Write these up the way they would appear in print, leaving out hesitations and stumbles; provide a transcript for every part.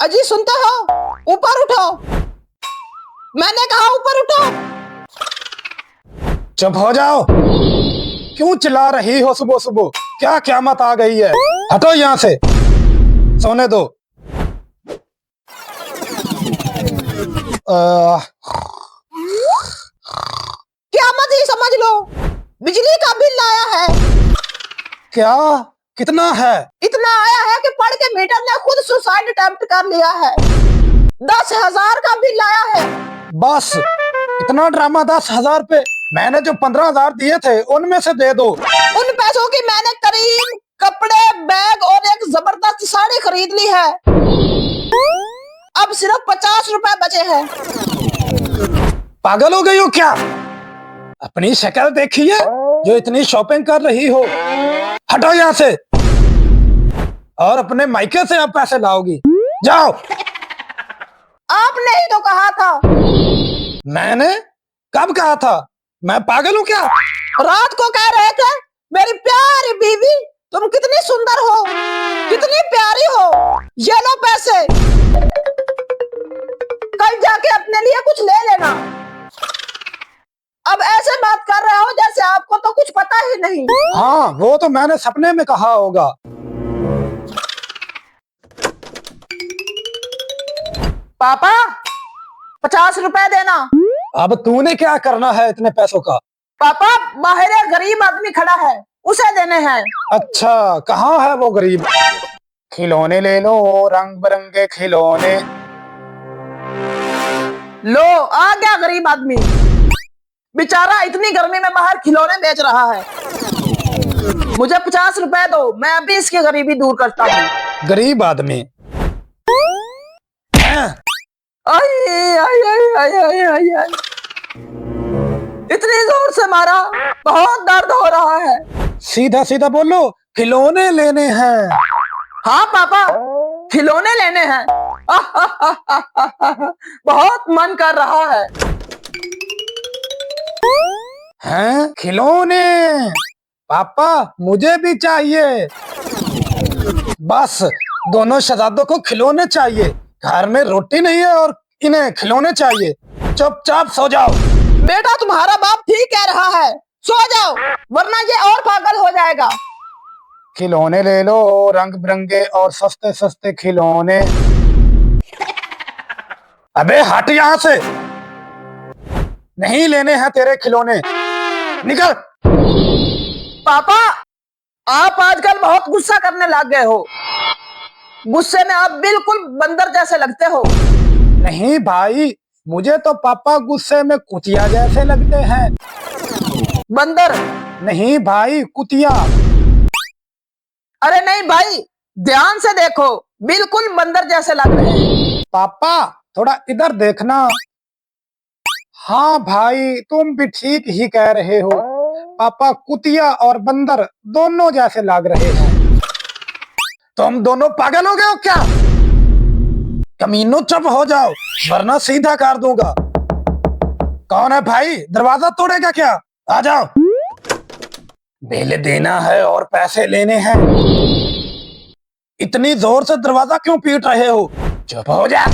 अजी सुनते हो? ऊपर उठो, मैंने कहा ऊपर उठो। चुप हो जाओ। क्यों चिल्ला रही हो सुबह सुबह? क्या क़यामत आ गई है? हटो यहाँ से, सोने दो। क़यामत ही समझ लो, बिजली का बिल आया है। क्या? कितना है? इतना आया है कि पढ़ के मीटर ने खुद सुसाइड अटेम्प्ट कर लिया है। 10,000 का बिल आया है। बस इतना ड्रामा? 10,000 पे मैंने जो 15,000 दिए थे उनमें से दे दो। उन पैसों की मैंने करीम, कपड़े, बैग और एक जबरदस्त साड़ी खरीद ली है। अब सिर्फ 50 रुपए बचे हैं। पागल हो गई हो क्या? अपनी शक्ल देखिए जो इतनी शॉपिंग कर रही हो। हटो यहाँ से, और अपने मायके से अब पैसे लाओगी। जाओ। आपने ही तो कहा था। मैंने कब कहा था? मैं पागल हूँ क्या? रात को कह रहे थे मेरी प्यारी बीवी तुम कितनी सुंदर हो, कितनी प्यारी हो, ये लो पैसे, कल जाके अपने लिए कुछ ले लेना। अब ऐसे बात कर रहे हो जैसे आपको तो कुछ पता ही नहीं। हाँ, वो तो मैंने सपने में कहा होगा। पापा 50 रुपए देना। अब तूने क्या करना है इतने पैसों का? पापा बाहर एक गरीब आदमी खड़ा है, उसे देने हैं। अच्छा, कहाँ है वो गरीब? खिलौने ले लो, रंग बिरंगे खिलौने। लो आ गया गरीब आदमी। बेचारा इतनी गर्मी में बाहर खिलौने बेच रहा है। मुझे 50 रुपए दो, मैं अभी इसकी गरीबी दूर करता हूँ। गरीब आदमी। आई आई आई आई आई आई आई। इतनी जोर से मारा, बहुत दर्द हो रहा है। सीधा सीधा बोलो, खिलौने लेने हैं। हाँ पापा, खिलौने लेने हैं। बहुत मन कर रहा है। हैं? खिलौने? पापा मुझे भी चाहिए। बस दोनों शहजादों को खिलौने चाहिए। घर में रोटी नहीं है और इन्हें खिलौने चाहिए। चुपचाप सो जाओ। बेटा तुम्हारा बाप ठीक कह रहा है, सो जाओ वरना ये और पागल हो जाएगा। खिलौने ले लो, रंग बिरंगे और सस्ते सस्ते खिलौने। अबे हट यहाँ से, नहीं लेने हैं तेरे खिलौने, निकल। पापा आप आजकल बहुत गुस्सा करने लग गए हो। गुस्से में आप बिल्कुल बंदर जैसे लगते हो। नहीं भाई, मुझे तो पापा गुस्से में कुतिया जैसे लगते हैं। बंदर? नहीं भाई, कुतिया। अरे नहीं भाई, ध्यान से देखो, बिल्कुल बंदर जैसे लग रहे हैं। पापा थोड़ा इधर देखना। हाँ भाई, तुम भी ठीक ही कह रहे हो। पापा कुतिया और बंदर दोनों जैसे लग रहे हैं। तुम दोनों पागल हो गए हो क्या? कमीनों चुप हो जाओ वरना सीधा कर दूंगा। कौन है भाई? दरवाजा तोड़ेगा क्या? आ जाओ। बिल देना है और पैसे लेने हैं। इतनी जोर से दरवाजा क्यों पीट रहे हो? चुप हो जा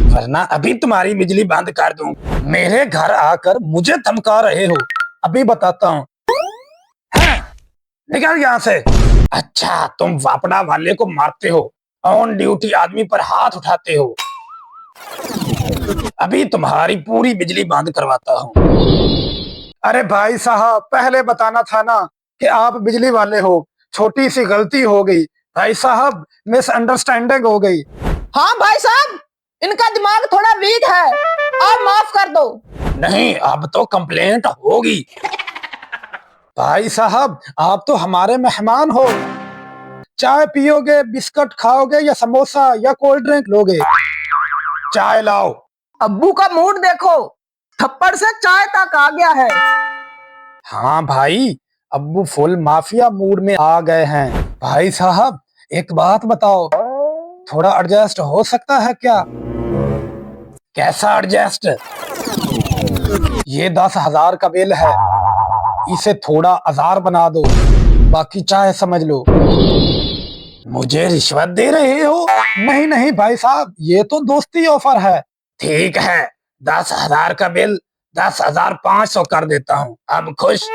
वरना अभी तुम्हारी बिजली बंद कर दूं। मेरे घर आकर मुझे धमका रहे हो, अभी बताता हूँ। निकल यहाँ से। अच्छा, तुम वापड़ा वाले को मारते हो, ऑन ड्यूटी आदमी पर हाथ उठाते हो। अभी तुम्हारी पूरी बिजली बंद करवाता हूँ। अरे भाई साहब, पहले बताना था ना कि आप बिजली वाले हो। छोटी सी गलती हो गई भाई साहब, मिसअंडरस्टैंडिंग हो गई। हाँ भाई साहब, इनका दिमाग थोड़ा वीक है, आप माफ कर दो। नहीं, अब तो कंप्लेंट होगी। भाई साहब, आप तो हमारे मेहमान हो। चाय पियोगे, बिस्कुट खाओगे या समोसा या कोल्ड ड्रिंक लोगे? चाय लाओ। अब्बू का मूड देखो, थप्पड़ से चाय तक आ गया है। हाँ भाई, अब्बू फुल माफिया मूड में आ गए हैं। भाई साहब एक बात बताओ, थोड़ा एडजस्ट हो सकता है क्या? कैसा एडजस्ट? ये 10,000 का बिल है, इसे थोड़ा 1,000 बना दो, बाकी चाहे समझ लो। मुझे रिश्वत दे रहे हो? नहीं नहीं भाई साहब, ये तो दोस्ती ऑफर है। ठीक है, 10,000 का बिल 10,500 कर देता हूँ। अब खुश?